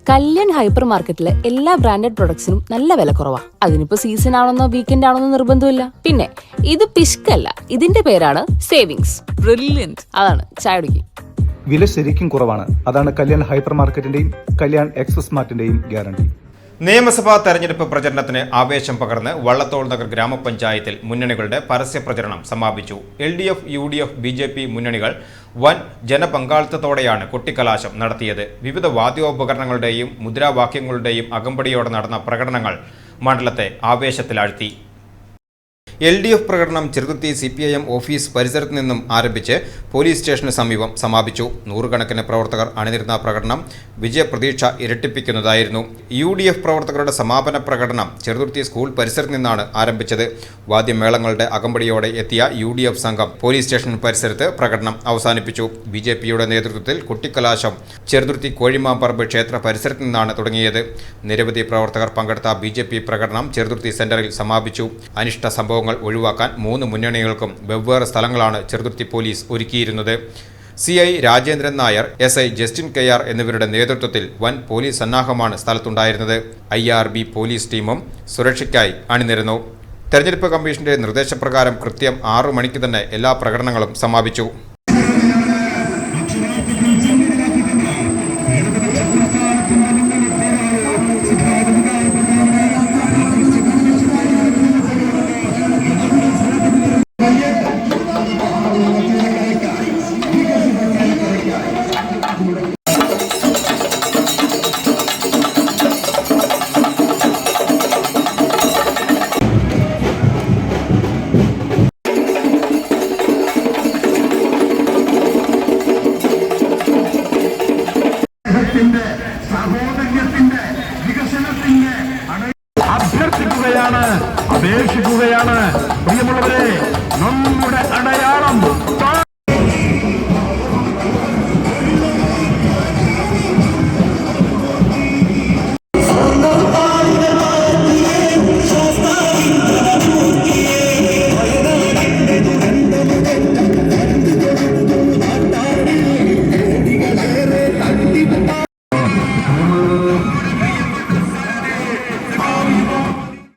Kalyan hyper മാർക്കറ്റിലെ എല്ലാ branded പ്രൊഡക്ട്സിനും നല്ല വില കുറവാ. അതിനിപ്പോ സീസൺ ആണെന്നോ വീക്കെൻഡ് ആണെന്നോ നിർബന്ധമില്ല. പിന്നെ ഇത് പിഷ്കല്ല, ഇതിന്റെ പേരാണ് സേവിങ്സ്. ബ്രില്യന്റ്. അതാണ് ചായ കുടിക്കും. വില ശരിക്കും കുറവാണ്. അതാണ് കല്യാൺ ഹൈപ്പർ മാർക്കറ്റിന്റെയും കല്യാൺ എക്സ്പ്രസ് മാർട്ടിന്റെയും ഗ്യാരണ്ടി. നിയമസഭാ തെരഞ്ഞെടുപ്പ് പ്രചരണത്തിന് ആവേശം പകർന്ന് വള്ളത്തോൾ നഗർ ഗ്രാമപഞ്ചായത്തിൽ മുന്നണികളുടെ പരസ്യ പ്രചരണം സമാപിച്ചു. LDF, UDF, BJP മുന്നണികൾ വൻ ജനപങ്കാളിത്തത്തോടെയാണ് കൊട്ടിക്കലാശം നടത്തിയത്. വിവിധ വാദ്യോപകരണങ്ങളുടെയും മുദ്രാവാക്യങ്ങളുടെയും അകമ്പടിയോടെ നടന്ന പ്രകടനങ്ങൾ മണ്ഡലത്തെ ആവേശത്തിലാഴ്ത്തി. LDF പ്രകടനം ചെറുതുരുത്തി CPIM ഓഫീസ് പരിസരത്ത് നിന്നും ആരംഭിച്ച് പോലീസ് സ്റ്റേഷന് സമീപം സമാപിച്ചു. നൂറുകണക്കിന് പ്രവർത്തകർ അണിനിരുന്ന പ്രകടനം വിജയപ്രതീക്ഷ ഇരട്ടിപ്പിക്കുന്നതായിരുന്നു. UDF പ്രവർത്തകരുടെ സമാപന പ്രകടനം ചെറുതുരുത്തി സ്കൂൾ പരിസരത്ത് നിന്നാണ് ആരംഭിച്ചത്. വാദ്യമേളങ്ങളുടെ അകമ്പടിയോടെ എത്തിയ UDF സംഘം പോലീസ് സ്റ്റേഷൻ പരിസരത്ത് പ്രകടനം അവസാനിപ്പിച്ചു. BJPയുടെ നേതൃത്വത്തിൽ കുട്ടിക്കലാശം ചെറുതുരുത്തി കോഴിമാമ്പറമ്പ് ക്ഷേത്ര പരിസരത്ത് നിന്നാണ് തുടങ്ങിയത്. നിരവധി പ്രവർത്തകർ പങ്കെടുത്ത BJP പ്രകടനം ചെറുതുരുത്തി സെന്ററിൽ സമാപിച്ചു. അനിഷ്ട സംഭവങ്ങൾ ഒഴിവാക്കാൻ 3 മുന്നണികൾക്കും വെവ്വേറെ സ്ഥലങ്ങളാണ് ചെറുതുരുത്തി പോലീസ് ഒരുക്കിയിരുന്നത്. CI Rajendran Nair, SI Justin KR എന്നിവരുടെ നേതൃത്വത്തിൽ വൻ പോലീസ് സന്നാഹമാണ് സ്ഥലത്തുണ്ടായിരുന്നത്. IRB പോലീസ് ടീമും സുരക്ഷയ്ക്കായി അണിനിരന്നു. തെരഞ്ഞെടുപ്പ് കമ്മീഷന്റെ നിർദ്ദേശപ്രകാരം കൃത്യം 6 മണിക്ക് തന്നെ എല്ലാ പ്രകടനങ്ങളും സമാപിച്ചു.